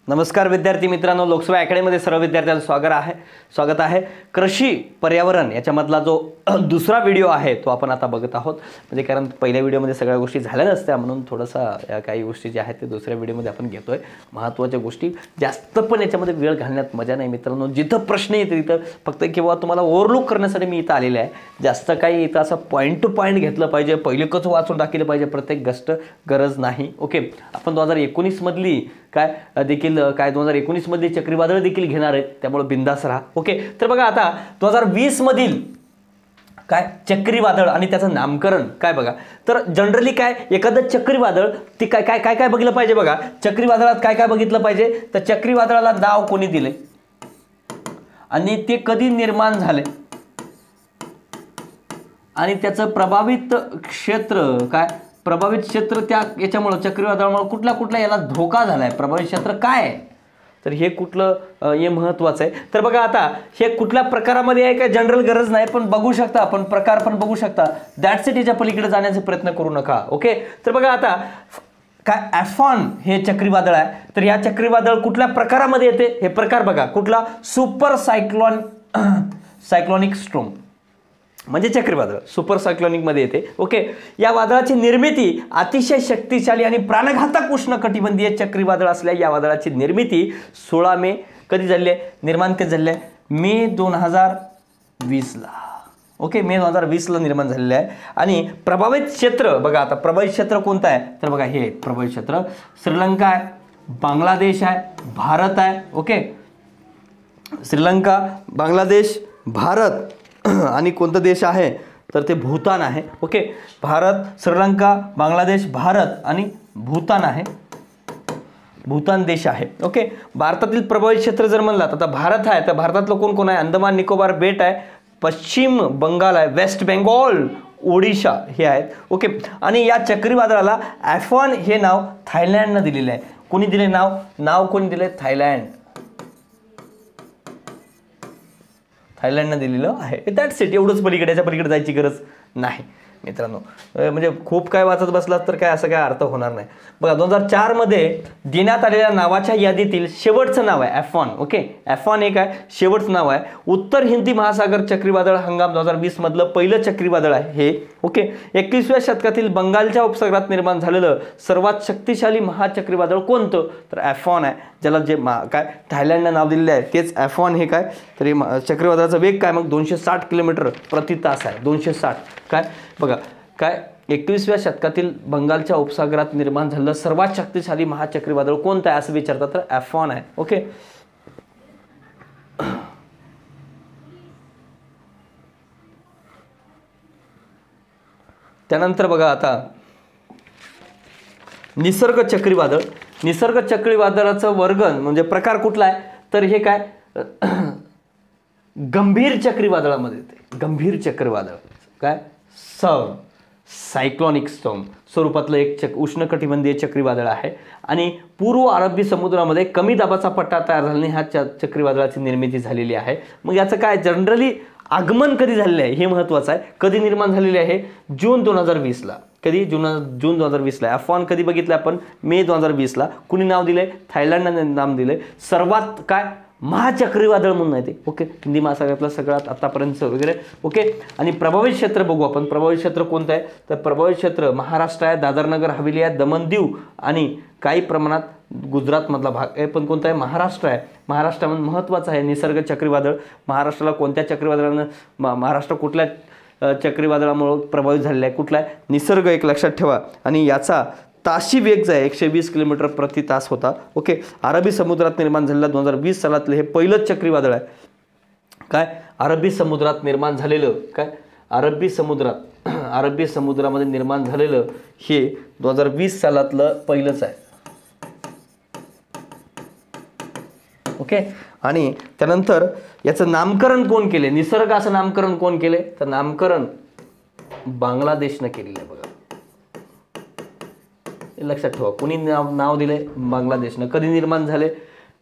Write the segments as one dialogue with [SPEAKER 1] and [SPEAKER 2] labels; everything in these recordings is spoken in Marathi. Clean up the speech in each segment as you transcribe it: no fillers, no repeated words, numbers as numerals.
[SPEAKER 1] नमस्कार विद्यार्थी मित्रांनो, लोकसेवा अकॅडमीमध्ये सर्व विद्यार्थ्यांचं स्वागत आहे. कृषी पर्यावरण याच्यामधला जो दुसरा व्हिडिओ आहे तो आपण आता बघत आहोत. म्हणजे कारण पहिल्या व्हिडिओमध्ये सगळ्या गोष्टी झाल्या नसत्या, म्हणून थोडासा या काही गोष्टी ज्या आहेत ते दुसऱ्या व्हिडिओमध्ये आपण घेतोय. महत्त्वाच्या गोष्टी जास्त पण याच्यामध्ये वेळ घालण्यात मजा नाही मित्रांनो. जिथं प्रश्न येते तिथं फक्त किंवा तुम्हाला ओव्हरलुक करण्यासाठी मी इथं आलेले आहे. जास्त काही इथं असं पॉईंट टू पॉईंट घेतलं पाहिजे, पहिले कसं वाचून टाकलं पाहिजे प्रत्येक गोष्ट गरज नाही. ओके, आपण 2019 मधली देखील 2019 मधली चक्रीवादळ देखील घेणार आहेत, त्यामुळे बिंदास राहा. ओके, तर बघा आता 2020 मधील चक्रीवादळ आणि त्याचं नामकरण बघा. तर जनरली एखादं चक्रीवादळ ती काय बघितलं पाहिजे बघा. चक्रीवादळात काय बघितलं पाहिजे, तर चक्रीवादळाला नाव कोणी दिले आणि ते कधी निर्माण झाले आणि त्याचं प्रभावित क्षेत्र त्या याच्यामुळे चक्रीवादळामुळे कुठला याला धोका झालाय, प्रभावित क्षेत्र काय आहे, तर हे कुठलं हे महत्त्वाचं आहे. तर बघा आता हे कुठल्या प्रकारामध्ये आहे, काय जनरल गरज नाही, पण बघू शकता आपण, प्रकार पण बघू शकता. दॅट्स इट, याच्या पलीकडे जाण्याचा प्रयत्न करू नका. ओके, तर बघा आता ॲफॉन हे चक्रीवादळ आहे. तर या चक्रीवादळ कुठल्या प्रकारामध्ये येते, हे प्रकार बघा. कुठला, सुपर सायक्लॉनिक स्टॉर्म म्हणजे चक्रीवादळ सुपर सायक्लॉनिक मध्ये येते. ओके, या वादळाची निर्मिती अतिशय शक्तिशाली आणि प्राणघातक उष्णकटिबंधीय चक्रीवादळ असल्या या वादळाची निर्मिती 16 मे कधी झाली आहे, निर्माण कधी झाले आहे, मे 2020 ला. ओके, मे 2020 ला निर्माण झालेलं आहे. आणि प्रभावित क्षेत्र बघा. आता प्रभावित क्षेत्र कोणतं आहे, तर बघा हे प्रभावित क्षेत्र श्रीलंका आहे, बांगलादेश आहे, भारत आहे. ओके, श्रीलंका, बांगलादेश, भारत आणि कोणता देश आहे, तर ते भूतान आहे. ओके, भारत, श्रीलंका, बांगलादेश, भारत आणि भूतान आहे. भूतान देश आहे. ओके, भारतातील प्रभावित क्षेत्र जर म्हणला तर भारत आहे. तर भारतातलं कोण आहे, अंदमान निकोबार बेट आहे, पश्चिम बंगाल आहे, वेस्ट बेंगॉल, ओडिशा हे आहेत. ओके, आणि या चक्रीवादळाला ॲफॉन हे नाव थायलंडनं दिलेलं आहे. कोणी दिले नाव कोणी दिले, थायलंडनं दिलेलं आहे. दॅट्स इट, एवढंच. पलीकडे याच्या पलीकडे जायची गरज नाही मित्रांनो. म्हणजे खूप काय वाचत बसलात तर असं काय अर्थ होणार नाही. बघा 2004 मध्ये देण्यात आलेल्या नावाच्या यादीतील शेवटचं नाव आहे ॲफॉन. ओके, ॲफॉन एक आहे, शेवटचं नाव आहे. उत्तर हिंदी महासागर चक्रीवादळ हंगाम 2020 मधलं पहिलं चक्रीवादळ आहे हे. ओके, 21व्या शतकातील बंगालच्या उपसागरात निर्माण झालेलं सर्वात शक्तिशाली महाचक्रीवादळ कोणतं, तर ॲफॉन आहे. ज्याला जे थायलंडनं नाव दिलेलं आहे तेच ॲफॉन हे तर हे चक्रीवादळाचा वेग मग 260 किलोमीटर प्रति तास आहे. 260 बघा 21व्या शतकातील बंगालच्या उपसागरात निर्माण झालेलं सर्वात शक्तिशाली महाचक्रीवादळ कोणतं आहे असं विचारतात, तर ॲफॉन आहे. ओके, त्यानंतर बघा आता निसर्ग चक्रीवादळाचं वर्गन म्हणजे प्रकार कुठला आहे, तर हे गंभीर चक्रीवादळामध्ये येते. गंभीर चक्रीवादळ सायक्लॉनिक स्टॉर्म स्वरूपातलं एक उष्णकटिबंधीय चक्रीवादळ आहे आणि पूर्व अरबी समुद्रामध्ये कमी दाबाचा पट्टा तयार झाल्याने ह्या चक्रीवादळाची निर्मिती झालेली आहे. मग याचं जनरली आगमन कधी झालेलं आहे हे महत्त्वाचं आहे. कधी निर्माण झालेले आहे, जून 2020 ला. कधी, जून 2020 ला. ॲफॉन कधी बघितलं आपण, मे 2020 ला. कुणी नाव दिले, थायलंडने नाव दिले. सर्वात महाचक्रीवादळ म्हणून आहे ते. ओके, हिंदी महासागरातलं सगळ्यात आतापर्यंत वगैरे. ओके, आणि प्रभावित क्षेत्र बघू आपण. प्रभावित क्षेत्र कोणतं आहे, तर प्रभावित क्षेत्र महाराष्ट्र आहे, दादरनगर हवेली आहे, दमण दीव आणि काही प्रमाणात गुजरातमधला भाग आहे. पण कोणतं आहे, महाराष्ट्र आहे. महाराष्ट्रामध्ये महत्त्वाचं आहे निसर्ग चक्रीवादळ. महाराष्ट्राला कोणत्या चक्रीवादळानं, महाराष्ट्र कुठल्या चक्रीवादळामुळे प्रभावित झालेला आहे, कुठला आहे, निसर्ग एक लक्षात ठेवा. आणि याचा ताशी वेग जो आहे 120 किलोमीटर प्रति तास होता. ओके, अरबी समुद्रात निर्माण झालेलं 2020 सालातलं हे पहिलंच चक्रीवादळ आहे. अरबी समुद्रात निर्माण झालेलं अरबी समुद्रामध्ये निर्माण झालेलं हे 2020 सालातलं पहिलंच आहे. ओके, आणि त्यानंतर याचं नामकरण कोण केले, निसर्ग असं नामकरण कोण केले, तर नामकरण बांगलादेशनं केलेलं आहे. बघा लक्षात ठेवा, कुणी नाव दिले, बांगलादेशनं. कधी निर्माण झाले,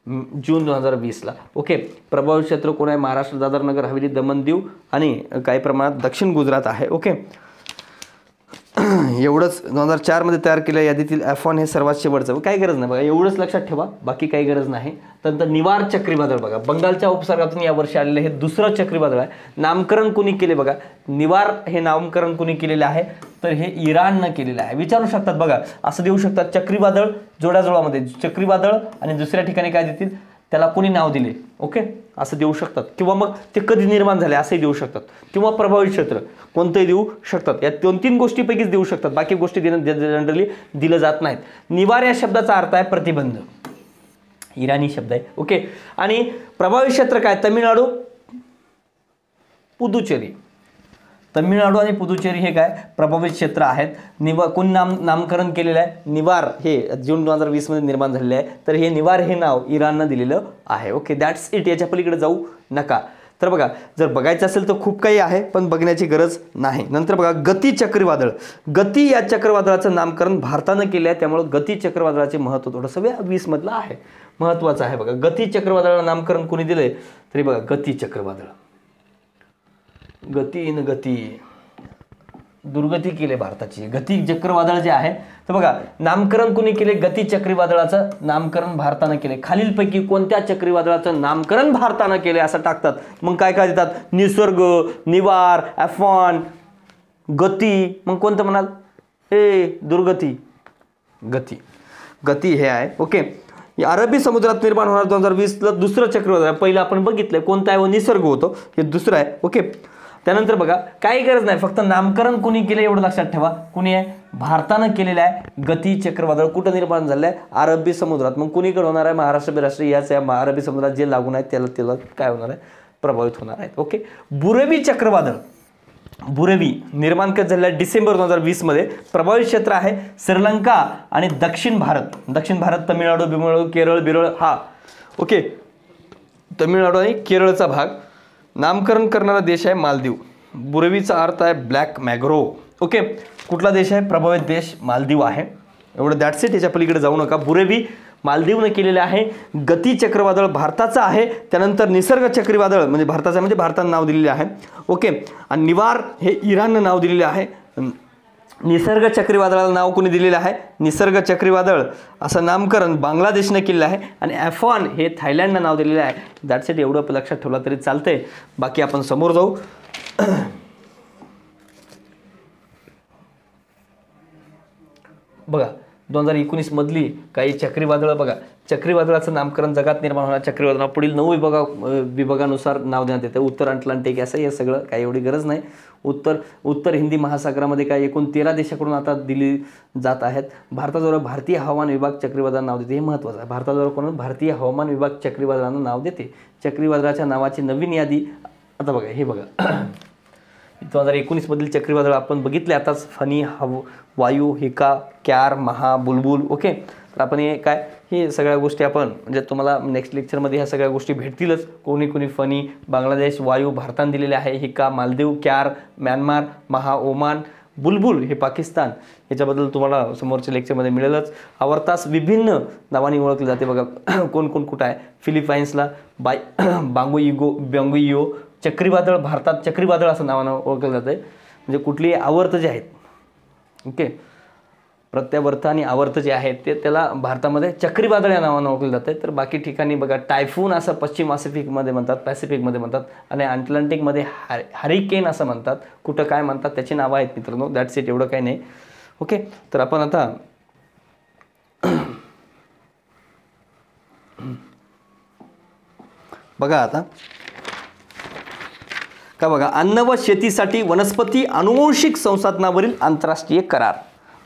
[SPEAKER 1] जून 2020ला. ओके. प्रभावित क्षेत्र कोण आहे? महाराष्ट्र, दादर नगर हवेली, दमण दीव आणि काही प्रमाणात दक्षिण गुजरात आहे. ओके. एवढंच 2004 मध्ये तयार केलेल्या यादीतील F1 हे सर्वात शेवटचं. काही गरज नाही बघा, एवढंच लक्षात ठेवा, बाकी काही गरज नाही. त्यानंतर निवार चक्रीवादळ बघा, बंगालच्या उपसागरातून यावर्षी आलेलं हे दुसरं चक्रीवादळ आहे. नामकरण कुणी केले बघा? निवार हे नामकरण कुणी केलेले आहे? तर हे इराणनं केलेलं आहे. विचारू शकतात बघा, असं देऊ शकतात चक्रीवादळ जोड्याजोडामध्ये चक्रीवादळ आणि दुसऱ्या ठिकाणी काय देतील? त्याला कोणी नाव दिले? ओके, असं देऊ शकतात. किंवा मग ते कधी निर्माण झाले असंही देऊ शकतात. किंवा प्रभावित क्षेत्र कोणतंही देऊ शकतात. या 2-3 गोष्टीपैकीच देऊ शकतात, बाकी गोष्टी जनरली दिलं जात नाहीत. निवार या शब्दाचा अर्थ आहे प्रतिबंध, इराणी शब्द आहे. ओके. आणि प्रभावित क्षेत्र काय? तमिळनाडू, पुदुचेरी. तमिळनाडू आणि पुदुचेरी हे काय प्रभावित क्षेत्र आहेत. कोण नामकरण केलेलं आहे? निवार हे जून 2020 मध्ये निर्माण झालेले आहे. तर हे निवार हे नाव इराणनं दिलेलं आहे. Okay, that's it. याच्या पलीकडे जाऊ नका. तर बघा, जर बघायचं असेल तर खूप काही आहे, पण बघण्याची गरज नाही. नंतर बघा, गती चक्रीवादळ. गती या चक्रीवादळाचं नामकरण भारतानं केलं आहे, त्यामुळे गती चक्रीवादळाचे महत्त्व थोडंसं 20 मधलं आहे, महत्त्वाचं आहे. बघा, गती चक्रीवादळाला नामकरण कोणी दिलंय? तरी बघा, गती चक्रीवादळ. गती न गती, दुर्गती केले भारताची. गती चक्रीवादळ जे आहे, तर बघा नामकरण कोणी केले? गती चक्रीवादळाचं नामकरण भारतानं केले. खालीलपैकी कोणत्या चक्रीवादळाचं नामकरण भारतानं केले असं टाकतात. मग काय काय देतात? निसर्ग, निवार, F1, गती. मग कोणतं म्हणाल? दुर्गती. गती. गती हे आहे. ओके. अरबी समुद्रात निर्माण होणार 2020ला दुसरं चक्रीवादळ. पहिलं आपण बघितलंय कोणतं आहे? निसर्ग होतं, हे दुसरं आहे. ओके. त्यानंतर बघा, काही गरज नाही, फक्त नामकरण कोणी केलं एवढं लक्षात ठेवा. कोणी आहे? भारतानं केलेलं आहे. गती चक्रीवादळ कुठं निर्माण झालंय? अरबी समुद्रात. मग कुणीकडे होणार आहे? महाराष्ट्र बिराष्ट्र याच आहे अरबी समुद्रात जे लागून आहेत त्याला काय होणार आहे? प्रभावित होणार आहेत. ओके. बुरेवी चक्रीवादळ. बुरेवी निर्माण कधी झालेलं? डिसेंबर 2020 मध्ये. प्रभावित क्षेत्र आहे श्रीलंका आणि दक्षिण भारत. दक्षिण भारत तमिळनाडू, बिमिळनाडू, केरळ, बिरळ हा. ओके. तमिळनाडू आणि केरळचा भाग. नामकरण करणारा देश आहे मालदीव. बुरेवीचा अर्थ आहे ब्लॅक मॅग्रोव. ओके. कुठला देश आहे? प्रभावित देश मालदीव आहे. एवढं दॅट्स इट. याच्या पलीकडे जाऊ नका. बुरेवी मालदीवनं केलेलं आहे. गती चक्रीवादळ भारताचं आहे. त्यानंतर निसर्ग चक्रीवादळ म्हणजे भारताचं, म्हणजे भारतानं नाव दिलेले आहे. ओके. आणि निवार हे इराणनं नाव दिलेले आहे. निसर्ग चक्रीवादळाला नाव कोणी दिलेलं आहे? निसर्ग चक्रीवादळ असं नामकरण बांगलादेशनं केलेलं आहे. आणि F1 हे थायलंडनं नाव दिलेलं आहे. That's it. एवढं लक्षात ठेवलं तरी चालतंय, बाकी आपण समोर जाऊ. बघा, 2019 मधली काही चक्रीवादळं बघा. चक्रीवादळाचं नामकरण जगात निर्माण होणार चक्रीवादळ पुढील 9 विभागानुसार नाव देण्यात येतं. उत्तर अटलांटिक असं हे सगळं काही एवढी गरज नाही. उत्तर हिंदी महासागरामध्ये काय एकूण 13 देशाकडून आता दिली जात आहेत. भारताजवळ भारतीय हवामान विभाग चक्रीवादळाला नाव देते, हे महत्त्वाचं आहे. भारताजवळ कोण? भारतीय हवामान विभाग चक्रीवादळाला नाव देते. चक्रीवादळाच्या नावाची नवीन यादी आता बघा, हे बघा 2019 मधील चक्रीवादळ आपण बघितले आताच. फनी, वायू, हिका, क्यार, महा, बुलबुल. ओके. तर आपण हे काय, हे सगळ्या गोष्टी आपण म्हणजे तुम्हाला नेक्स्ट लेक्चरमध्ये ह्या सगळ्या गोष्टी भेटतीलच. कोणी फनी, बांगलादेश, वायू भारतानं दिलेले आहे. हिका मालदीव, क्यार म्यानमार, महा ओमान, बुलबुल हे पाकिस्तान. याच्याबद्दल तुम्हाला समोरच्या लेक्चरमध्ये मिळेलच. आवर्तास विभिन्न नावाने ओळखले जाते बघा. कोण कुठं आहे? फिलिपाईन्सला बांगुइयो चक्रीवादळ. भारतात चक्रीवादळ असं नावानं ओळखलं जातं. म्हणजे कुठली आवर्त जे आहेत, ओके, प्रत्यावर्त आणि आवर्त जे आहेत ते त्याला भारतामध्ये चक्रीवादळ या नावानं ओळखलं जातं. तर बाकी ठिकाणी बघा टायफून असं पश्चिम पॅसिफिकमध्ये म्हणतात आणि अटलांटिकमध्ये हरिकेन असं म्हणतात. कुठं काय म्हणतात त्याची नावं आहेत मित्रांनो. That's it. एवढं काही नाही. ओके. तर आपण आता बघा आता का बघा, अन्न व शेतीसाठी वनस्पती अनुवंशिक संसाधनावरील आंतरराष्ट्रीय करार.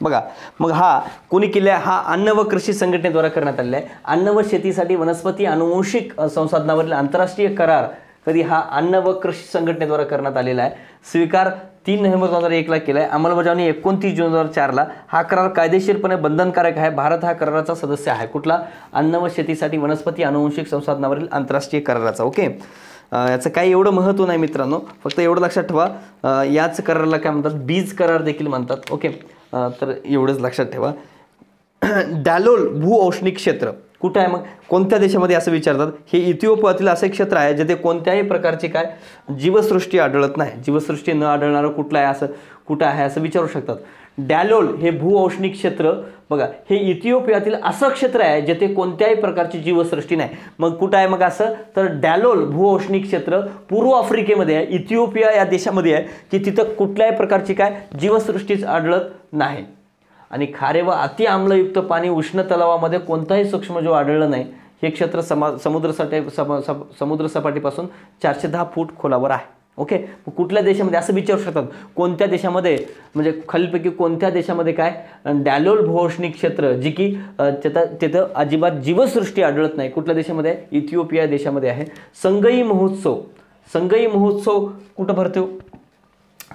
[SPEAKER 1] बघा, मग हा कोणी केला? हा अन्न व कृषी संघटनेद्वारे करण्यात आलेला आहे. अन्न व शेतीसाठी वनस्पती अनुवंशिक संसाधनावरील आंतरराष्ट्रीय करार कधी? हा अन्न व कृषी संघटनेद्वारे करण्यात आलेला आहे. स्वीकार 3 नोव्हेंबर 2001ला केला आहे. अंमलबजावणी 29 जून 2004ला. हा करार कायदेशीरपणे बंधनकारक आहे. भारत हा कराराचा सदस्य आहे. कुठला? अन्न व शेतीसाठी वनस्पती अनुवंशिक संसाधनावरील आंतरराष्ट्रीय कराराचा. ओके. याचं काही एवढं महत्त्व नाही मित्रांनो, फक्त एवढं लक्षात ठेवा. याच कराराला काय म्हणतात? बीज करार देखील म्हणतात. ओके. तर एवढंच लक्षात ठेवा. डॅलोल भूऔष्णिक क्षेत्र कुठं आहे? मग कोणत्या देशामध्ये असं विचारतात. हे इथिओपियातील असे क्षेत्र आहे जिथे कोणत्याही प्रकारची काय जीवसृष्टी आढळत नाही. जीवसृष्टी न आढळणारं कुठलं आहे, असं कुठं आहे असं विचारू शकतात. डॅलोल हे भूऔष्णिक क्षेत्र बघा, हे इथिओपियातील असं क्षेत्र आहे जिथे कोणत्याही प्रकारची जीवसृष्टी नाही. मग कुठं आहे मग असं? तर डॅलोल भूऔष्णिक क्षेत्र पूर्व आफ्रिकेमध्ये आहे, इथिओपिया या देशामध्ये आहे, की तिथं कुठल्याही प्रकारची काय जीवसृष्टीच आढळत नाही. आणि खारे व अति आम्लयुक्त पाणी उष्ण तलावामध्ये कोणताही सूक्ष्मजीव आढळलं नाही. हे क्षेत्र समुद्र सपाटीपासून 410 फूट खोलावर आहे. ओके, कुठल्या देशामध्ये असं विचारू शकतात. कोणत्या देशामध्ये म्हणजे खालीलपैकी कोणत्या देशामध्ये काय डॅलोल भूऔष्णिक क्षेत्र जी की तिथं अजिबात जीवसृष्टी आढळत नाही. कुठल्या देशामध्ये? इथिओपिया देशामध्ये आहे. संगई महोत्सव कुठं भरतो?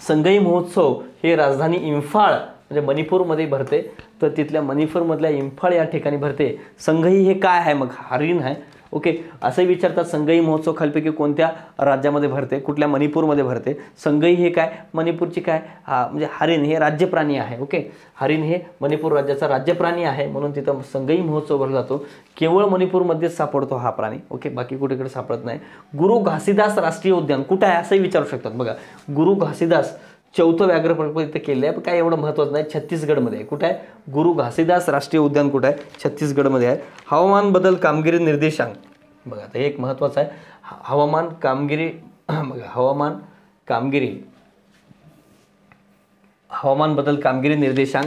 [SPEAKER 1] संगई महोत्सव हे राजधानी इम्फाळ म्हणजे मणिपूरमध्ये भरते. तर तिथल्या मणिपूरमधल्या इम्फाळ या ठिकाणी भरते. संगई हे काय आहे? मग हरिण आहे. ओके, असं विचारतात. संगई महोत्सव खालपैकी कोणत्या राज्यामध्ये भरते? कुठल्या? मणिपूरमध्ये भरते. संगई हे काय? मणिपूरची काय म्हणजे हरिण हे राज्य प्राणी आहे. ओके, हरिण हे मणिपूर राज्याचा राज्य प्राणी आहे, म्हणून तिथं संगई महोत्सव भरला जातो. केवळ मणिपूरमध्येच सापडतो हा प्राणी. ओके, बाकी कुठेकडे सापडत नाही. गुरु घासीदास राष्ट्रीय उद्यान कुठं आहे असंही विचारू शकतात. बघा, गुरु घासीदास 4थं व्याघ्र प्रकल्प इथं केलं आहे, पण काय एवढं महत्त्वाचं नाही. छत्तीसगडमध्ये आहे. कुठं आहे? गुरु घासीदास राष्ट्रीय उद्यान कुठं आहे? छत्तीसगडमध्ये आहे. हवामान बदल कामगिरी निर्देशांक बघा, आता एक महत्त्वाचं आहे. हवामान कामगिरी बघा, हवामान बदल कामगिरी निर्देशांक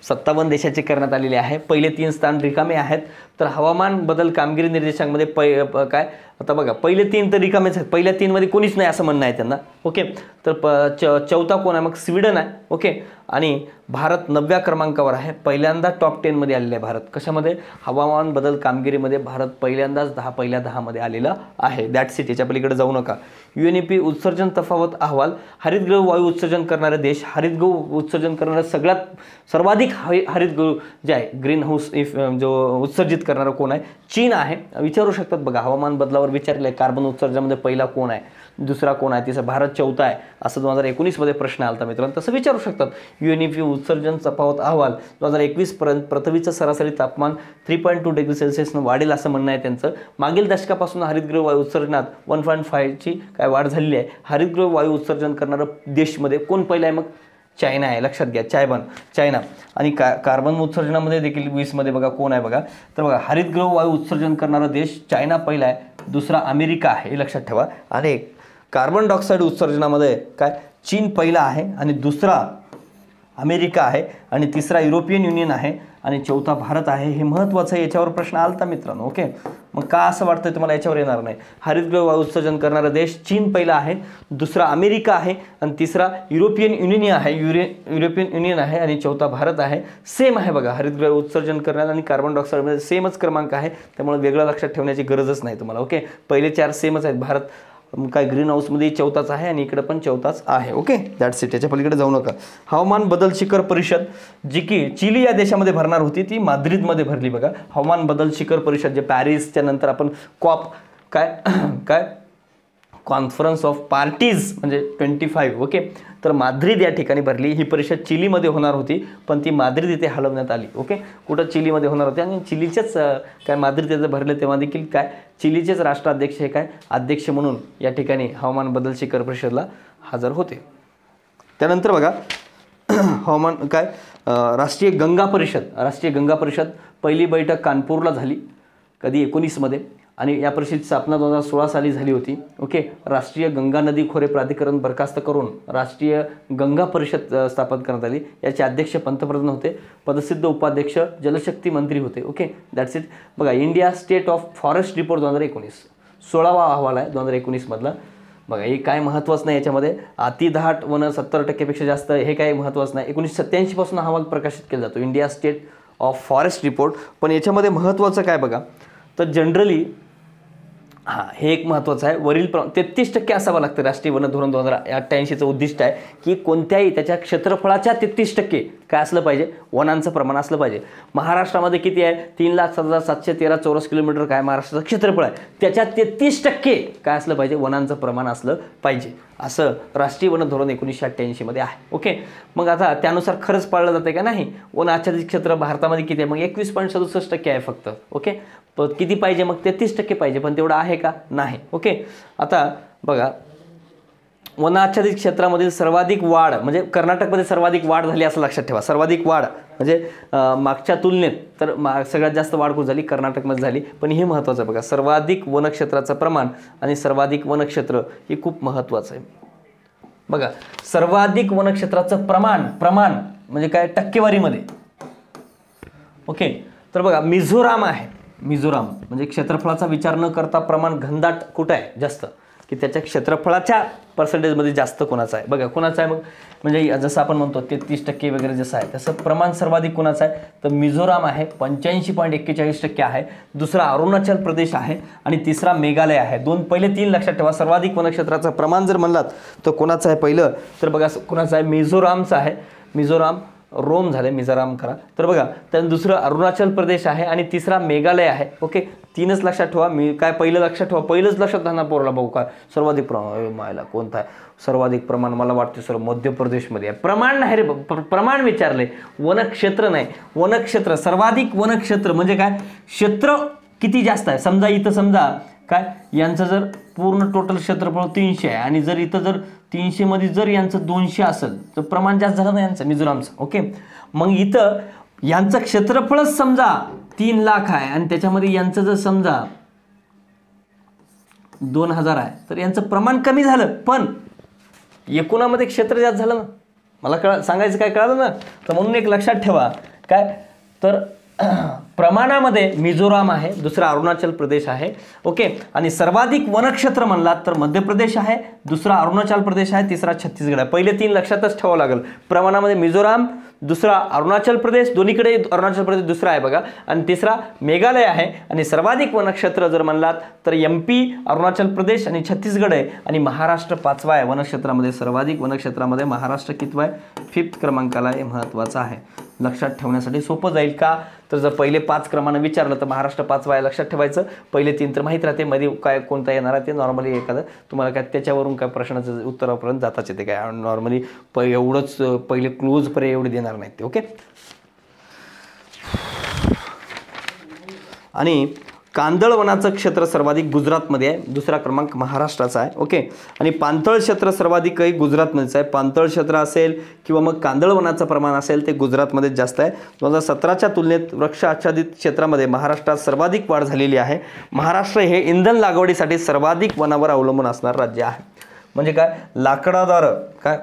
[SPEAKER 1] 57 देशाचे करण्यात आलेले आहे. पहिले 3 स्थान रिकामे आहेत. तर हवामान बदल कामगिरी निर्देशांकमध्ये काय आता बघा, पहिले 3 तर रिकामेच आहेत. पहिल्या 3 मध्ये कोणीच नाही असं म्हणणं आहे त्यांना. ओके, तर चौथा कोण आहे? मग स्वीडन आहे. ओके, आणि भारत 9व्या क्रमांकावर आहे. पहिल्यांदा टॉप 10 मध्ये आलेला आहे भारत. कशामध्ये? हवामान बदल कामगिरीमध्ये भारत पहिल्यांदाच पहिल्या 10 मध्ये आलेला आहे. That's it. याच्या पलीकडे जाऊ नका. UNEP उत्सर्जन तफावत अहवाल. हरितगृह वायू उत्सर्जन करणारे देश. हरितगृह उत्सर्जन करणारा सर्वाधिक हरितगृह जे आहे ग्रीन हाऊस जो उत्सर्जित करणारा कोण आहे? चीन आहे. विचारू शकतात. बघा, हवामान बदलावर विचारले कार्बन उत्सर्जनामध्ये पहिला कोण आहे, दुसरा कोण आहे, तिसरा भारत चौथा आहे, असं 2019 मध्ये प्रश्न आला मित्रांनो. तसं विचारू शकतात. UNEP उत्सर्जन तफावत अहवाल 2021 पर्यंत पृथ्वीचं सरासरी तापमान 3.2 डिग्री सेल्सिअसनं वाढेल असं म्हणणं आहे त्यांचं. मागील दशकापासून हरितगृह वायू उत्सर्जनात 1.5ची काय वाढ झालेली आहे. हरितगृह वायू उत्सर्जन करणारं देशमध्ये कोण पहिला आहे? मग चायना आहे. लक्षात घ्या, चायना. आणि कार्बन उत्सर्जनामध्ये देखील 20 मध्ये बघा कोण आहे बघा, तर बघा हरितगृह वायू उत्सर्जन करणारा देश चायना पहिला आहे, दुसरा अमेरिका आहे, हे लक्षात ठेवा. आणि कार्बन डायऑक्साईड उत्सर्जनामध्ये काय चीन पहिला आहे, आणि दुसरा अमेरिका आहे, आणि तिसरा युरोपियन युनियन आहे, आणि चौथा भारत आहे. हे महत्त्वाचं आहे. याच्यावर प्रश्न आलता मित्रांनो. ओके, मग का असं वाटतंय तुम्हाला याच्यावर येणार नाही? हरितगृह वायू उत्सर्जन करणारा देश चीन पहिला आहे, दुसरा अमेरिका आहे, आणि तिसरा युरोपियन युनियन आहे, आणि चौथा भारत आहे. सेम आहे बघा, हरितगृह उत्सर्जन करण्यात आणि कार्बन डायऑक्साईडमध्ये सेमच क्रमांक आहे, त्यामुळे वेगळं लक्षात ठेवण्याची गरजच नाही तुम्हाला. ओके, पहिले 4 सेमच आहेत. भारत काय ग्रीन हाऊसमध्ये चौथाच आहे, आणि इकडे पण चौथाच आहे. Okay, that's it. त्याच्या पलीकडे जाऊ नका. हवामान बदल शिखर परिषद जी की चिली या देशामध्ये भरणार होती, ती माद्रिदमध्ये भरली. बघा, हवामान बदल शिखर परिषद जे पॅरिसच्या नंतर आपण काय कॉन्फरन्स ऑफ पार्टीज म्हणजे 25. ओके, तर माद्रिद या ठिकाणी भरली. ही परिषद चिलीमध्ये होणार होती, पण ती माद्रिद इथे हलवण्यात आली. ओके, कुठं? चिलीमध्ये होणार होती, आणि चिलीचेच काय माद्रिद इथे भरले तेव्हा देखील काय चिलीचेच राष्ट्राध्यक्ष हे काय अध्यक्ष म्हणून या ठिकाणी हवामान बदल शिखर परिषदला हजर होते. त्यानंतर बघा हवामान राष्ट्रीय गंगा परिषद पहिली बैठक कानपूरला झाली. कधी? 19 मध्ये. आणि या परिषदेची स्थापना 2016 साली झाली होती. ओके, राष्ट्रीय गंगा नदी खोरे प्राधिकरण बरखास्त करून राष्ट्रीय गंगा परिषद स्थापन करण्यात आली. याचे अध्यक्ष पंतप्रधान होते, पदसिद्ध उपाध्यक्ष जलशक्ती मंत्री होते. Okay, that's it. बघा, India state of forest report 2019 16वा अहवाल आहे 2019 मधला. बघा, हे काय महत्त्वाचं नाही याच्यामध्ये. अतिदाट वन 70% जास्त, हे काय महत्त्वाचं नाही. 1987 पासून अहवाल प्रकाशित केला जातो, India state of forest report. पण याच्यामध्ये महत्त्वाचं काय बघा, तर जनरली हे एक महत्त्वाचं आहे. वरील 33% असावं लागतं. राष्ट्रीय वन धोरण 2088चं उद्दिष्ट आहे की कोणत्याही त्याच्या क्षेत्रफळाच्या 33% काय असलं पाहिजे? वनांचं प्रमाण असलं पाहिजे. महाराष्ट्रामध्ये किती आहे? 3,07,713 चौरस किलोमीटर काय महाराष्ट्राचं क्षेत्रफळ आहे, त्याच्यात 33% काय असलं पाहिजे? वनांचं प्रमाण असलं पाहिजे. असं राष्ट्रीय वन धोरण 1988 मध्ये आहे. ओके, मग आता त्यानुसार खरंच पाळलं जाते का नाही. वन आच्छादित क्षेत्र भारतामध्ये किती आहे, मग 21.67% आहे फक्त. ओके, पण किती पाहिजे, मग 33% पाहिजे, पण तेवढं आहे का, नाही. ओके, आता बघा वन आच्छादित क्षेत्रामधील सर्वाधिक वाढ म्हणजे कर्नाटकमध्ये सर्वाधिक वाढ झाली असं लक्षात ठेवा. सर्वाधिक वाढ म्हणजे मागच्या तुलनेत तर सगळ्यात जास्त वाढ कुठे झाली, कर्नाटकमध्ये झाली. पण हे महत्त्वाचं आहे बघा, सर्वाधिक वनक्षेत्राचं प्रमाण आणि सर्वाधिक वनक्षेत्र हे खूप महत्त्वाचं आहे. बघा सर्वाधिक वनक्षेत्राचं प्रमाण म्हणजे काय, टक्केवारीमध्ये. ओके, तर बघा मिझोराम आहे. मिझोराम म्हणजे क्षेत्रफळाचा विचार न करता प्रमाण घनदाट कुठं आहे जास्त, की त्याच्या क्षेत्रफळाच्या पर्सेंटेजमध्ये जास्त कोणाचं आहे. बघा कोणाचं आहे मग, म्हणजे जसं आपण म्हणतो 33% वगैरे जसं आहे तसं प्रमाण सर्वाधिक कोणाचं आहे, तर मिझोराम आहे 85.41% आहे. दुसरा अरुणाचल प्रदेश आहे आणि तिसरा मेघालय आहे. पहिले 3 लक्षात ठेवा. सर्वाधिक वनक्षेत्राचं प्रमाण जर म्हणलात तर कोणाचं आहे पहिलं, तर बघा कोणाचं आहे, मिझोरामचं आहे. मिझोराम रोम झाले, मिझोराम करा. तर बघा त्यानंतर दुसरं अरुणाचल प्रदेश आहे आणि तिसरा मेघालय आहे. ओके, 3च लक्षात ठेवा. मी काय पहिलं लक्षात ठेवा, पहिलंच लक्षात राहणार पोरला बघू काय सर्वाधिक प्रमाण मायला कोणता आहे सर्वाधिक प्रमाण, मला वाटतं सर मध्य प्रदेशमध्ये आहे. प्रमाण नाही रे, प्रमाण विचारले, वनक्षेत्र नाही. वनक्षेत्र सर्वाधिक वनक्षेत्र म्हणजे काय, क्षेत्र किती जास्त आहे. समजा इथं समजा काय यांचं जर पूर्ण टोटल क्षेत्रफळ 300 आहे आणि जर इथं जर 300 मध्ये जर यांचं 200 असेल तर प्रमाण जास्त झालं ना यांचं मिझोरामचं. ओके, मग इथं यांचं क्षेत्रफळच समजा 3 लाख आहे आणि त्याच्यामध्ये यांचं जर समजा 2000 आहे तर यांचं प्रमाण कमी झालं, पण एकूणामध्ये क्षेत्र जास्त झालं ना. मला सांगायचं काय कळालं ना. तर म्हणून एक लक्षात ठेवा काय, तर प्रमाणामध्ये मिझोराम आहे, दुसरा अरुणाचल प्रदेश आहे. ओके, आणि सर्वाधिक वनक्षेत्र म्हणलात तर मध्य प्रदेश आहे, दुसरा अरुणाचल प्रदेश आहे, तिसरा छत्तीसगड आहे. पहिले 3 लक्षातच ठेवावं लागेल. प्रमाणामध्ये मिझोराम, दुसरा अरुणाचल प्रदेश, दोन्हीकडे अरुणाचल प्रदेश दुसरा आहे बघा, आणि तिसरा मेघालय आहे. आणि सर्वाधिक वनक्षेत्र जर म्हणलात तर MP, अरुणाचल प्रदेश आणि छत्तीसगड आहे. आणि महाराष्ट्र 5वा आहे वनक्षेत्रामध्ये. सर्वाधिक वनक्षेत्रामध्ये महाराष्ट्र कितवा आहे, 5th क्रमांकाला. हे महत्त्वाचं आहे, लक्षात ठेवण्यासाठी सोपं जाईल का, तर जर पहिले 5 क्रमांक विचारलं तर महाराष्ट्र 5वा आहे लक्षात ठेवायचं. पहिले 3 तर माहीत राहते, मध्ये काय कोणता येणार आहे ते नॉर्मली एखादं तुम्हाला काय त्याच्यावरून काय प्रश्नाचं उत्तरापर्यंत जाताच येते. काय नॉर्मली एवढंच पहिले क्लोजपर्यंत एवढे देणार नाहीत ते. ओके, आणि कांदळ वनाचं क्षेत्र सर्वाधिक गुजरातमध्ये आहे, दुसरा क्रमांक महाराष्ट्राचा आहे. ओके, आणि पाणथळ क्षेत्र सर्वाधिक काही गुजरातमध्येच आहे. पाणथळ क्षेत्र असेल किंवा मग कांदळ वनाचं प्रमाण असेल ते गुजरातमध्ये जास्त आहे. 2017च्या तुलनेत वृक्ष आच्छादित क्षेत्रामध्ये महाराष्ट्रात सर्वाधिक वाढ झालेली आहे. महाराष्ट्र हे इंधन लागवडीसाठी सर्वाधिक वनावर अवलंबून असणारं राज्य आहे. म्हणजे काय, लाकडाद्वारे काय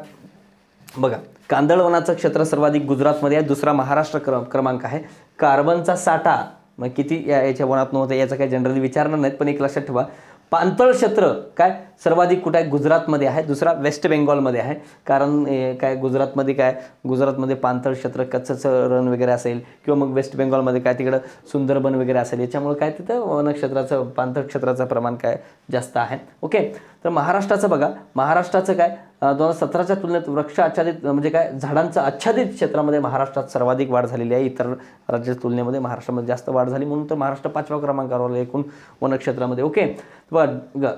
[SPEAKER 1] बघा, कांदळ वनाचं क्षेत्र सर्वाधिक गुजरातमध्ये आहे, दुसरा महाराष्ट्र क्रमांक आहे. कार्बनचा साठा मग किती याच्या वनात नव्हतं याचं काही जनरली विचारणार नाहीत, पण एक लक्षात ठेवा, पाणथळ क्षेत्र काय सर्वाधिक कुठे आहे, गुजरातमध्ये आहे, दुसरा वेस्ट बेंगॉलमध्ये आहे. कारण काय गुजरातमध्ये पाणथळ क्षेत्र कच्छचं रण वगैरे असेल किंवा मग वेस्ट बेंगॉलमध्ये काय तिकडं सुंदरबन वगैरे असेल, याच्यामुळे काय तिथं वनक्षेत्राचं पाणथळ क्षेत्राचं प्रमाण काय जास्त आहे. ओके, तर महाराष्ट्राचं बघा, महाराष्ट्राचं काय 2017च्या तुलनेत वृक्ष आच्छादित म्हणजे काय झाडांचं आच्छादित क्षेत्रामध्ये महाराष्ट्रात सर्वाधिक वाढ झालेली आहे. इतर राज्याच्या तुलनेमध्ये महाराष्ट्रामध्ये जास्त वाढ झाली, म्हणून तर महाराष्ट्र 5व्या क्रमांकावर एकूण वनक्षेत्रामध्ये. ओके, बघा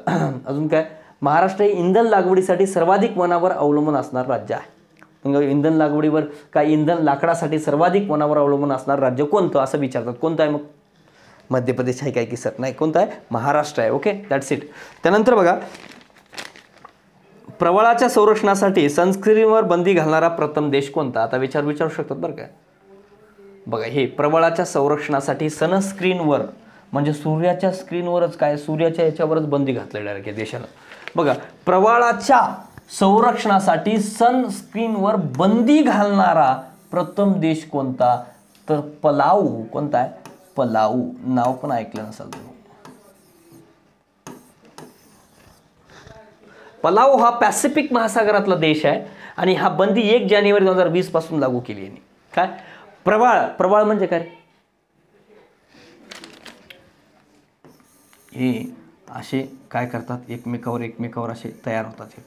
[SPEAKER 1] अजून काय, महाराष्ट्र हे इंधन लागवडीसाठी सर्वाधिक वनावर अवलंबून असणार राज्य आहे. मग इंधन लागवडीवर काय, इंधन लाकडासाठी सर्वाधिक वनावर अवलंबून असणार राज्य कोणतं असं विचारतात. कोणतं आहे मग, मध्य प्रदेश आहे काय की सर, नाही, कोणतं आहे, महाराष्ट्र आहे. Okay, that's it. त्यानंतर बघा, प्रवाळाच्या संरक्षणासाठी सनस्क्रीनवर बंदी घालणारा प्रथम देश कोणता, आता विचारू शकतात बरं काय. बघा हे प्रवाळाच्या संरक्षणासाठी सनस्क्रीनवर म्हणजे सूर्याच्या स्क्रीनवरच काय, सूर्याच्या याच्यावरच बंदी घातलेली आहे देशानं. बघा प्रवाळाच्या संरक्षणासाठी सनस्क्रीनवर बंदी घालणारा प्रथम देश कोणता, तर पलाऊ. कोणता आहे, पलाऊ. नाव पण ऐकलं नसाल तुम्ही. पलाऊ हा पॅसिफिक महासागरातला देश आहे आणि हा बंदी 1 जानेवारी 2020 पासून लागू केली आहे. काय प्रवाळ म्हणजे काय, हे असे काय करतात एकमेकावर असे तयार होतात. हे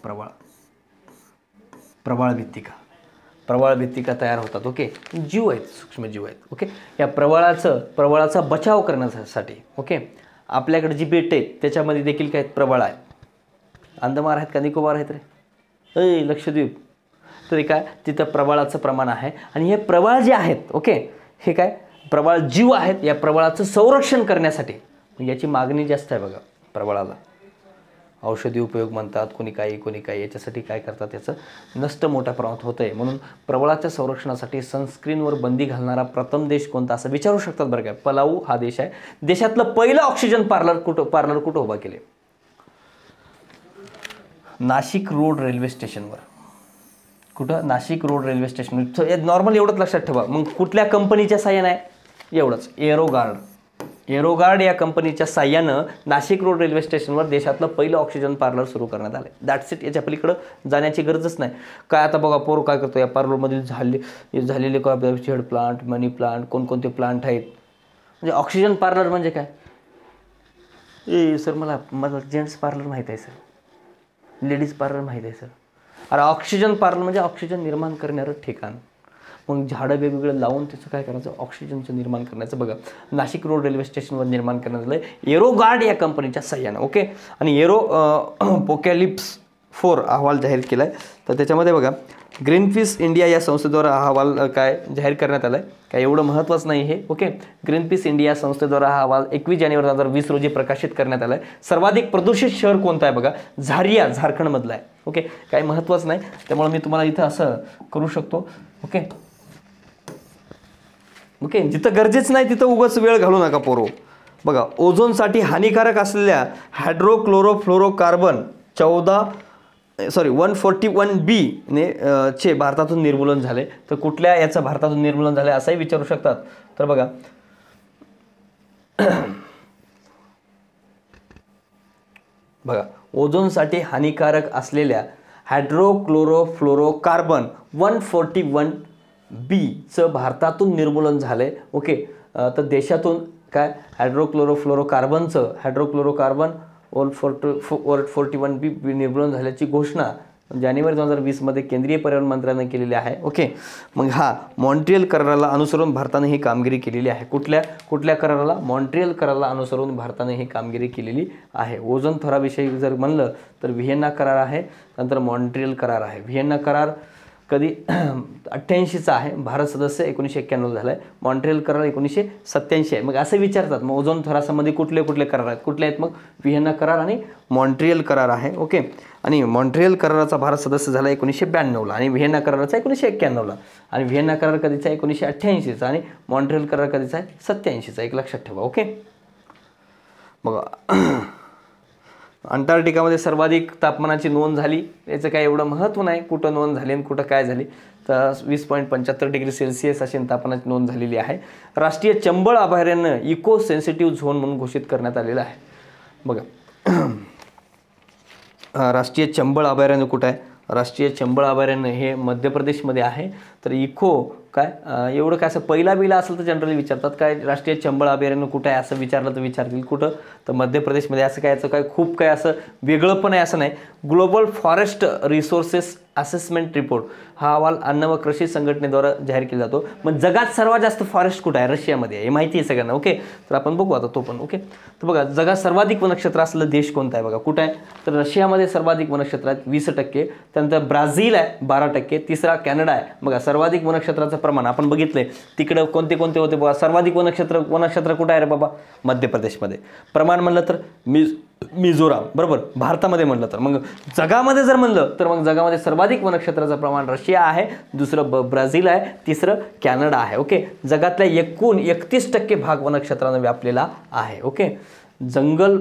[SPEAKER 1] प्रवाळ भित्तिका तयार होतात. ओके, जीव आहेत, सूक्ष्म जीव आहेत. ओके, या प्रवाळाचा बचाव करण्यासाठी ओके आपल्याकडे जी बेट आहेत त्याच्यामध्ये देखील काय प्रवाळ आहेत. अंदमान आहेत का निकोबार आहेत रे, लक्षद्वीप, तर काय तिथं प्रबळाचं प्रमाण आहे. आणि हे प्रबळ जे आहेत ओके, हे काय प्रबळ जीव आहेत, या प्रबळाचं संरक्षण करण्यासाठी याची मागणी जास्त आहे बघा. प्रबळाला औषधी उपयोग म्हणतात, कोणी काही याच्यासाठी काय करतात, याचं नष्ट मोठ्या प्रमाणात होतं आहे. म्हणून प्रबळाच्या संरक्षणासाठी सनस्क्रीनवर बंदी घालणारा प्रथम देश कोणता असं विचारू शकतात बरं काय. पलाऊ हा देश आहे. देशातलं पहिलं ऑक्सिजन पार्लर कुठं उभा केले? नाशिक रोड रेल्वे स्टेशनवर. कुठं? नाशिक रोड रेल्वे स्टेशनवर. नॉर्मल एवढंच लक्षात ठेवा. मग कुठल्या कंपनीच्या साह्यानं आहे? एवढंच, एरोगार्ड या कंपनीच्या साह्यानं नाशिक रोड रेल्वे स्टेशनवर देशातलं पहिलं ऑक्सिजन पार्लर सुरू करण्यात आलं. That's it. याच्या पलीकडं जाण्याची गरजच नाही. काय आता बघा पोर काय करतो, या पार्लरमधील झालेले काय शेड प्लांट, मनी प्लांट, कोणकोणते प्लांट आहेत. म्हणजे ऑक्सिजन पार्लर म्हणजे काय? सर मला जेंट्स पार्लर माहीत आहे सर, लेडीज पार्लर माहीत आहे सर. अरे ऑक्सिजन पार्लर म्हणजे ऑक्सिजन निर्माण करणारं ठिकाण. मग झाडं वेगवेगळं लावून त्याचं काय करायचं, ऑक्सिजनचं निर्माण करण्याचं. बघा नाशिक रोड रेल्वे स्टेशनवर निर्माण करण्यात आलं एरोगार्ड या कंपनीच्या साह्यानं ओके. आणि पोकॅलिप्स 4 अहवाल जाहीर केला आहे. तर त्याच्यामध्ये बघा ग्रीनपीस इंडिया या संस्थेद्वारा हा अहवाल काय जाहीर करण्यात आला आहे. काय एवढं महत्त्वाचं नाही हे ओके. ग्रीनपीस इंडिया संस्थेद्वारा हा अहवाल 21 जानेवारी 2020 रोजी प्रकाशित करण्यात आला आहे. सर्वाधिक प्रदूषित शहर कोणतं आहे बघा? झारिया, झारखंडमधलं आहे ओके. काही महत्त्वाचं नाही, त्यामुळे मी तुम्हाला इथं असं करू शकतो ओके. जिथं गरजेचं नाही तिथं उगाच वेळ घालू नका पोरो. बघा ओझोनसाठी हानिकारक असलेल्या हायड्रोक्लोरोफ्लोरोकार्बन 141B ने चे भारतातून निर्मूलन झाले. तर कुठल्या याचं भारतातून निर्मूलन झाले असंही विचारू शकतात. तर बघा ओझोनसाठी हानिकारक असलेल्या हायड्रोक्लोरोफ्लोरोकार्बन 141B चं भारतातून निर्मूलन झालंय ओके. तर देशातून काय हायड्रोक्लोरोफ्लोरोकार्बन 141B निर्मूलन झाल्याची घोषणा जानेवारी 2020 केंद्रीय पर्यावरण मंत्र्यानं केलेली आहे ओके. मग हा मॉन्ट्रियल कराराला अनुसरून भारताने ही कामगिरी केलेली आहे. कुठल्या कराराला? मॉन्ट्रियल कराराला अनुसरून भारताने ही कामगिरी केलेली आहे. ओझोन थराविषयी जर म्हणलं तर व्हिएन्ना करार आहे, नंतर मॉन्ट्रियल करार आहे. व्हिएन्ना करार कधी 88चा आहे, भारत सदस्य 1991 झाला आहे. मॉन्ट्रियल करार 1987 आहे. मग असं विचारतात मग ओझोन थरासंबंधी कुठले करार आहेत? कुठले आहेत? मग व्हिएन्ना करार आणि मॉन्ट्रियल करार आहे ओके. आणि मॉन्ट्रियल कराराचा भारत सदस्य झाला 1992ला आणि व्हिएन्ना कराराचा 1991ला. आणि व्हिएन्ना करार कधीचा? 1988चा. आणि मॉन्ट्रियल करार कधीचा आहे? 87चा. एक लक्षात ठेवा ओके. बघा अंटार्क्टिकामध्ये सर्वाधिक तापमानाची नोंद झाली. याचं काय एवढं महत्त्व नाही कुठं नोंद झाली आणि कुठं काय झाली. तर 20.75 डिग्री सेल्सिअस अशी तापमानाची नोंद झालेली आहे. राष्ट्रीय चंबळ अभयारण्य इको सेन्सिटिव्ह झोन म्हणून घोषित करण्यात आलेलं आहे. बघा राष्ट्रीय चंबळ अभयारण्य कुठं आहे? राष्ट्रीय चंबळ अभयारण्य हे मध्य प्रदेशमध्ये आहे. तर इको काय एवढं काय असं पहिला बिला असेल तर जनरली विचारतात काय राष्ट्रीय चंबळ अभयारण्य कुठं आहे असं विचारलं तर विचारतील कुठं, तर मध्य प्रदेशमध्ये. असं काय याचं काय खूप काय असं वेगळं पण आहे असं नाही. Global forest resources assessment report हा अहवाल अन्न व कृषी संघटनेद्वारा जाहीर केला जातो. मग जगात सर्वात जास्त फॉरेस्ट कुठं आहे? रशियामध्ये आहे. हे माहिती आहे सगळ्यांना ओके. तर आपण बघू आता तो पण ओके. तर बघा जगात सर्वाधिक वनक्षेत्र असलेला देश कोणता आहे? बघा कुठं आहे? तर रशियामध्ये सर्वाधिक वनक्षेत्र आहेत 20%. त्यानंतर ब्राझील आहे 12%. तिसरा कॅनडा आहे. बघा सर्वाधिक वनक्षेत्राचं प्रमाण आपण बघितलंय तिकडं कोणते होते बघा. सर्वाधिक वनक्षेत्र कुठं आहे रे बाबा? मध्य प्रदेशमध्ये. प्रमाण म्हणलं तर मिझोराम बरोबर. भारतामध्ये म्हणलं तर मग जगामध्ये जर म्हणलं तर मग जगामध्ये सर्वाधिक वनक्षेत्राचं प्रमाण रशिया आहे, दुसरं ब्राझील आहे, तिसरं कॅनडा आहे ओके. जगातल्या एकूण 31% भाग वनक्षेत्रानं व्यापलेला आहे ओके. जंगल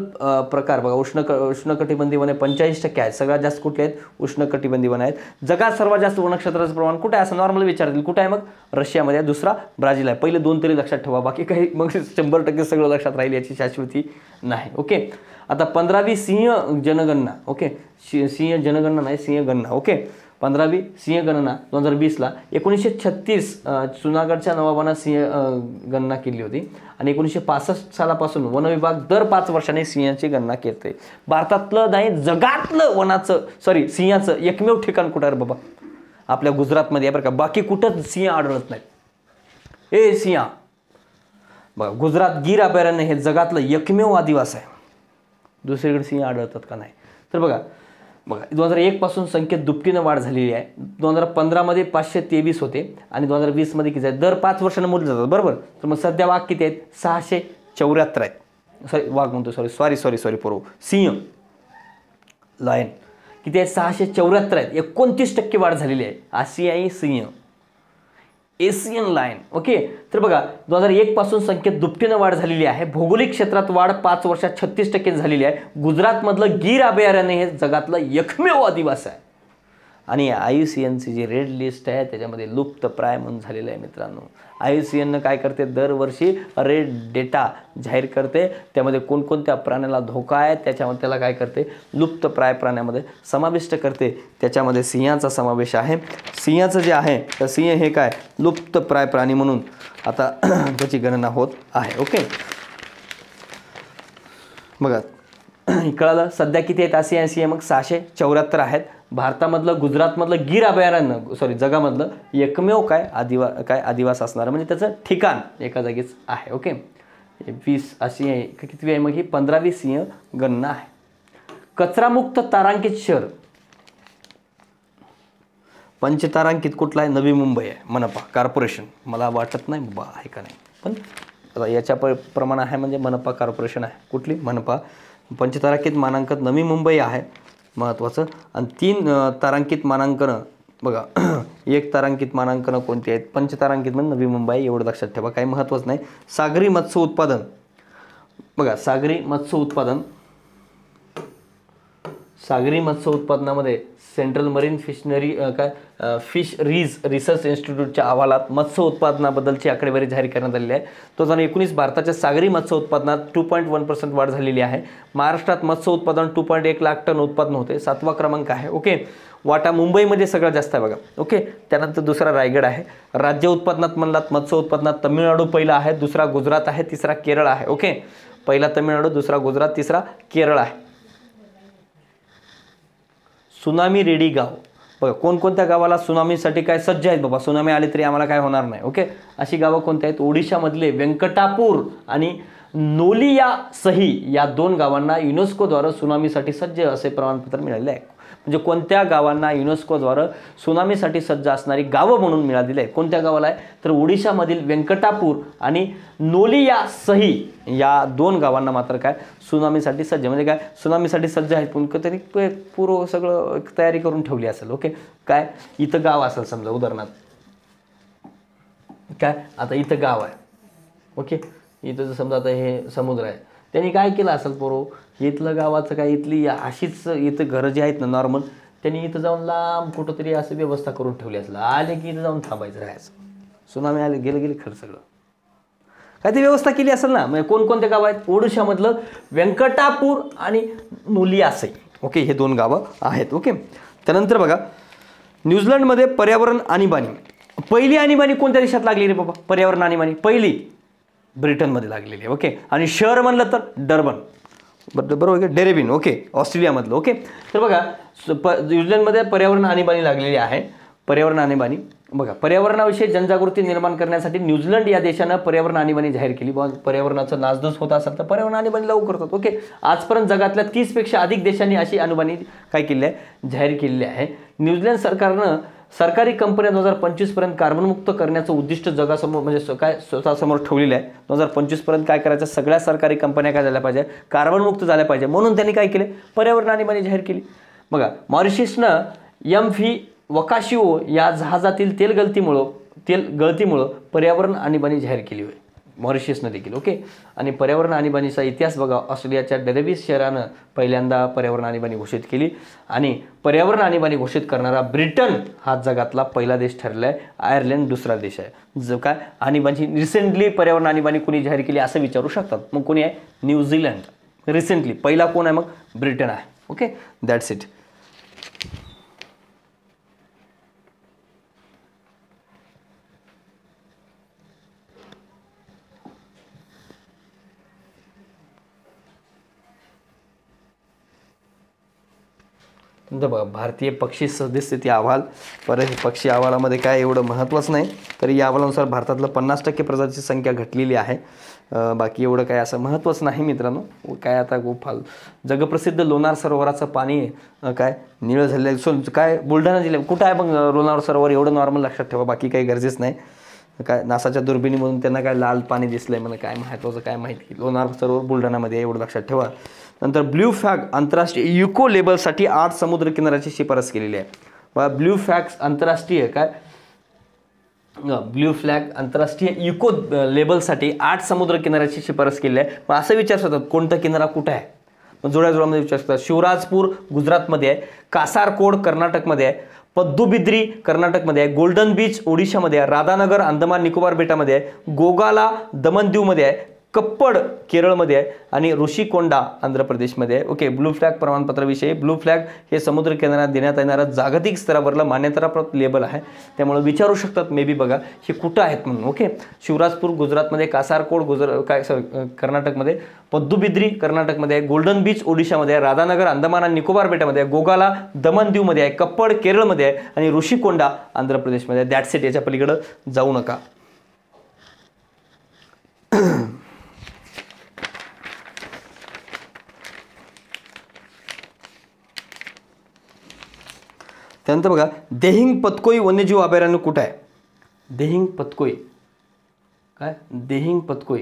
[SPEAKER 1] प्रकार बघा उष्णकटिबंधीय वने 45% आहेत. सगळ्यात जास्त कुठले आहेत? उष्णकटिबंधीय वने आहेत. जगात सर्वात जास्त वनक्षेत्राचं प्रमाण कुठे आहे असं नॉर्मल विचारतील. कुठे आहे? मग रशियामध्ये. दुसरा ब्राझील आहे. पहिले 2 तरी लक्षात ठेवा, बाकी काही मग 100% सगळं लक्षात राहील याची शाश्वती नाही ओके. आता 15वी सिंह जनगणना ओके. सिंह जनगणना नाही सिंह गणना ओके. 15वी सिंह गणना 2020ला 1936 जुनागडच्या नवाबानं सिंह गणना केली होती. आणि 1965 सालापासून वन विभाग दर 5 वर्षांनी सिंहाची गणना करते. भारतातलं नाही जगातलं सिंहाचं एकमेव ठिकाण कुठं आहे बाबा? आपल्या गुजरातमध्ये आहे बरं का. बाकी कुठंच सिंह आढळत नाही. सिंह बघा गुजरात गीर अभयारण्य हे जगातलं एकमेव आदिवास आहे. दुसरीकडे सिंह आढळतात का? नाही. तर बघा बघा 2001 पासून संख्येत दुपटीनं वाढ झालेली आहे. 2015 मध्ये 523 होते आणि 2020 मध्ये किती आहे, दर 5 वर्षांना मोजले जातात बरोबर. तर मग सध्या वाघ किती आहेत, 674 आहेत. सॉरी वाघ म्हणतो, सॉरी पूर्व सिंह लायन किती आहे, 674 आहेत. 29% वाढ झालेली आहे. आशियाई सिंह, एशियन लायन. ओके, तर बघा 2001 पासून संख्येत दुपटीनं वाढ झालेली आहे. भौगोलिक क्षेत्रात वाढ 5 वर्षात 36% झालेली आहे. गुजरातमधलं गीर अभयारण्य हे जगातलं एकमेव आदिवासी आहे. आणि IUCNची जी रेड लिस्ट आहे त्याच्यामध्ये लुप्तप्राय म्हणून झालेलं आहे मित्रांनो. IUCN काय करते, दरवर्षी रेड डेटा जाहीर करते. त्यामध्ये कोणकोणत्या प्राण्याला धोका आहे त्याच्यामध्ये त्याला काय करते, लुप्तप्राय प्राण्यामध्ये समाविष्ट करते. त्याच्यामध्ये सिंहाचा समावेश आहे. सिंहाचं जे आहे तर सिंह हे काय लुप्तप्राय प्राणी म्हणून आता त्याची गणना होत आहे. ओके, बघा कळालं. सध्या किती आहेत आशियाई सिंह, मग 674 आहेत. भारतामधलं गुजरातमधलं गीर अभयारण्य जगामधलं एकमेव आदिवास असणारं म्हणजे त्याचं ठिकाण एका जागीच आहे. ओके, 20 आशियाई किती आहे, मग ही 15वी सिंह गणना आहे. कचरामुक्त तारांकित शहर पंचतारांकित कुठला आहे, नवी मुंबई आहे. मनपा कॉर्पोरेशन, मला वाटत नाही बाबा आहे का नाही, पण याच्या प्रमाण आहे म्हणजे मनपा कॉर्पोरेशन आहे. कुठली, मनपा. पंचतारांकित मानांकन नवी मुंबई आहे महत्त्वाचं. आणि 3 तारांकित मानांकनं बघा 1 तारांकित मानांकनं कोणती आहेत, पंचतारांकित म्हणजे नवी मुंबई, एवढं लक्षात ठेवा, काही महत्त्वाचं नाही. सागरी मत्स्य उत्पादन बघा, सागरी मत्स्य उत्पादनामध्ये सेंट्रल मरीन फिशरीज रिसर्च इन्स्टिट्यूटच्या अहवालात मत्स्य उत्पादनाबद्दलची आकडेवारी जाहीर करण्यात आलेली आहे. 2019 भारताच्या सागरी मत्स्य उत्पादनात 2.1% वाढ झालेली आहे. महाराष्ट्रात मत्स्य उत्पादन 2.1 लाख टन उत्पादन होते, 7वा क्रमांक आहे. ओके, वाटा मुंबईमध्ये सगळ्यात जास्त आहे बघा. ओके, त्यानंतर दुसरा रायगड आहे. राज्य उत्पादनात म्हणलात मत्स्य उत्पादनात तामिळनाडू पहिला आहे, दुसरा गुजरात आहे, तिसरा केरळ आहे. ओके, पहिला तामिळनाडू, दुसरा गुजरात, तिसरा केरळ आहे. सुनामी रेडी गाव बघा, कोणकोणत्या गावाला सुनामीसाठी काय सज्ज आहेत बाबा, सुनामी आली तरी आम्हाला काय होणार नाही. ओके, अशी गावं कोणती आहेत, ओडिशामधले व्यंकटापूर आणि नोलियासही या 2 गावांना युनेस्कोद्वारे सुनामीसाठी सज्ज असे प्रमाणपत्र मिळालेले आहे. म्हणजे कोणत्या गावांना युनेस्कोद्वारे सुनामीसाठी सज्ज असणारी गावं म्हणून मिळालेली आहे. कोणत्या गावाला आहे तर ओडिशामधील व्यंकटापूर आणि नोलियासही या 2 गावांना मात्र काय सुनामीसाठी सज्ज, म्हणजे काय सुनामीसाठी सज्ज आहेत पण तरी पूर्व सगळं तयारी करून ठेवली असेल. ओके, काय इथं गाव असेल समजा उदाहरणार्थ, काय आता इथं गाव आहे. ओके, इथं जर समजा आता हे समुद्र आहे, त्यांनी काय केलं असेल पूर्व, इथलं गावाचं काय इथली अशीच इथं घरं जी आहेत ना नॉर्मल, त्यांनी इथं जाऊन लांब कुठंतरी असं व्यवस्था करून ठेवली असेल. आले की इथं जाऊन थांबायचं, राहायचं. सुनामी आले गेले खरं सगळं काय ती व्यवस्था केली असेल ना. म्हणजे कोणकोणते गाव आहेत, ओडिशामधलं व्यंकटापूर आणि नोलियासई. ओके, हे 2 गावं आहेत. ओके, त्यानंतर बघा न्यूझीलंडमध्ये पर्यावरण आणीबाणी, पहिली आणीबाणी कोणत्या देशात लागली रे बाबा, पर्यावरण आणीबाणी पहिली ब्रिटनमध्ये लागलेली आहे. ओके, आणि शहर म्हणलं तर डर्बन, बरोबर, डेरेबिन. ओके, ऑस्ट्रेलियामधलं. ओके, तर बघा न्यूझीलंडमध्ये पर्यावरण आणीबाणी लागलेली आहे. पर्यावरण आणीबाणी बघा, पर्यावरणाविषयी जनजागृती निर्माण करण्यासाठी न्यूझीलंड या देशानं पर्यावरण आणीबाणी जाहीर केली. पर्यावरणाचं नासधूस होत असेल तर पर्यावरण आणीबाणी लागू करतात. ओके, आजपर्यंत जगातल्या 30पेक्षा अधिक देशांनी अशी आणीबाणी काय केली आहे, जाहीर केलेली आहे. न्यूझीलंड सरकारनं सरकारी कंपन्या 2025 पर्यंत कार्बनमुक्त करण्याचं उद्दिष्ट जगासमोर म्हणजे काय स्वतःसमोर ठेवलेलं आहे. 2025 पर्यंत काय करायचं, सगळ्या सरकारी कंपन्या काय झाल्या पाहिजे, कार्बनमुक्त झाल्या पाहिजे. म्हणून त्यांनी काय केले, पर्यावरण आणीबाणी जाहीर केली. बघा मॉरिशसनं MV वकाशिओ या जहाजातील तेल गळतीमुळं पर्यावरण आणीबाणी जाहीर केली होय मॉरिशसनं देखील. ओके, आणि पर्यावरण आणीबाणीचा इतिहास बघा, ऑस्ट्रेलियाच्या डेरेबिस शहरानं पहिल्यांदा पर्यावरण आणीबाणी घोषित केली. आणि पर्यावरण आणीबाणी घोषित करणारा ब्रिटन हा जगातला पहिला देश ठरला आहे. आयर्लंड दुसरा देश आहे. जो काय आणीबाणी रिसेंटली पर्यावरण आणीबाणी कोणी जाहीर केली असं विचारू शकतात. मग कोणी आहे, न्यूझीलंड रिसेंटली. पहिला कोण आहे, मग ब्रिटन आहे. Okay, that's it. बघा भारतीय पक्षी सद्यस्थिती अहवाल, परत पक्षी अहवालामध्ये काय एवढं महत्त्वाचं नाही, तरी या अहवालानुसार भारतातलं 50% प्रजातीची संख्या घटलेली आहे. बाकी एवढं काय असं महत्त्वाचं नाही मित्रांनो. काय आता जगप्रसिद्ध लोणार सरोवराचं पाणी काय निळं झालेलं सो काय बुलढाणा जिल्ह्यात कुठं आहे मग लोणार सरोवर, एवढं नॉर्मल लक्षात ठेवा, बाकी काही गरजेच नाही. काय नासाच्या दुर्बिणीमधून त्यांना काय लाल पाणी दिसलंय मला काय महत्त्वाचं काय माहिती. लोणार सरोवर बुलढाणामध्ये एवढं लक्षात ठेवा. नंतर ब्ल्यू फ्लॅग आंतरराष्ट्रीय इको लेबलसाठी 8 समुद्र किनाऱ्याची शिफारस केलेली आहे. बघा ब्ल्यू फ्लॅग आंतरराष्ट्रीय काय ब्ल्यू फ्लॅग आंतरराष्ट्रीय इको लेबलसाठी 8 समुद्र किनाऱ्याची शिफारस केली आहे. मग असं विचारतात कोणता किनारा कुठं आहे, मग जोड्याजोड्यामध्ये विचारतात. शिवराजपूर गुजरातमध्ये आहे, कासारकोड कर्नाटकमध्ये आहे, पद्दुबिद्री कर्नाटकमध्ये आहे, गोल्डन बीच ओडिशामध्ये आहे, राधानगर अंदमान निकोबार बेटामध्ये आहे, गोगाला दमन दीवमध्ये आहे, कप्पड केरळमध्ये आहे आणि ऋषिकोंडा आंध्र प्रदेशमध्ये आहे. ओके, ब्लू फ्लॅग प्रमाणपत्राविषयी. ब्लू फ्लॅग हे समुद्र किनाऱ्यात देण्यात येणारं जागतिक स्तरावरलं मान्यताप्राप्त लेबल आहे. त्यामुळे विचारू शकतात मे बी बघा हे कुठं आहेत म्हणून. ओके, शिवराजपूर गुजरातमध्ये, कासारकोड कर्नाटकमध्ये, पद्दुबिद्री कर्नाटकमध्ये आहे, गोल्डन बीच ओडिशामध्ये आहे, राधानगर अंदमान आणि निकोबार बेटामध्ये आहे, गोगाला दमन दीवमध्ये आहे, कप्पड केरळमध्ये आहे आणि ऋषिकोंडा आंध्र प्रदेशमध्ये आहे. दॅट्स इट, याच्या पलीकडे जाऊ नका. त्यानंतर बघा देहिंग पतकोई वन्यजीव अभयारण्य कुठं आहे. देहिंग पतकोई काय देहिंग पतकोई,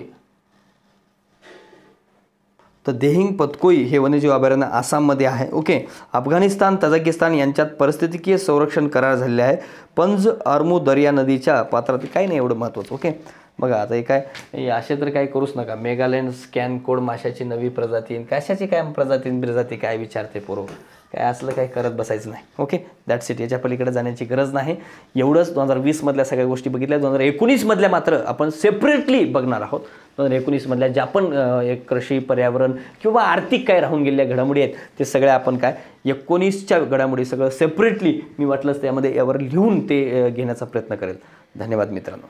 [SPEAKER 1] तर देहिंग पतकोई हे वन्यजीव अभयारण्य आसाममध्ये आहे. ओके, अफगाणिस्तान तजाकिस्तान यांच्यात परिस्थितीकीय संरक्षण करार झालेले आहे. पंज आर्मू दर्या नदीच्या पात्रात काही नाही एवढं महत्त्वाचं. ओके, बघा आता हे काय असे तर काय करूच नका. मेगालँड स्कॅन कोड माशाची नवी प्रजाती, कशाची काय प्रजाती काय विचारते पोरो, काय असलं काय करत बसायचं नाही. ओके, दॅट्स इट, याच्या पलीकडे जाण्याची गरज नाही. एवढंच 2020 मधल्या सगळ्या गोष्टी बघितल्या. 2019 मधल्या मात्र आपण सेपरेटली बघणार आहोत. 2019 मधल्या ज्या पण एक कृषी, पर्यावरण किंवा आर्थिक काय राहून गेलेल्या घडामोडी आहेत ते सगळ्या आपण काय 19च्या घडामोडी सगळं सेपरेटली मी वाटलंच त्यामध्ये यावर लिहून ते घेण्याचा प्रयत्न करेल. धन्यवाद मित्रांनो.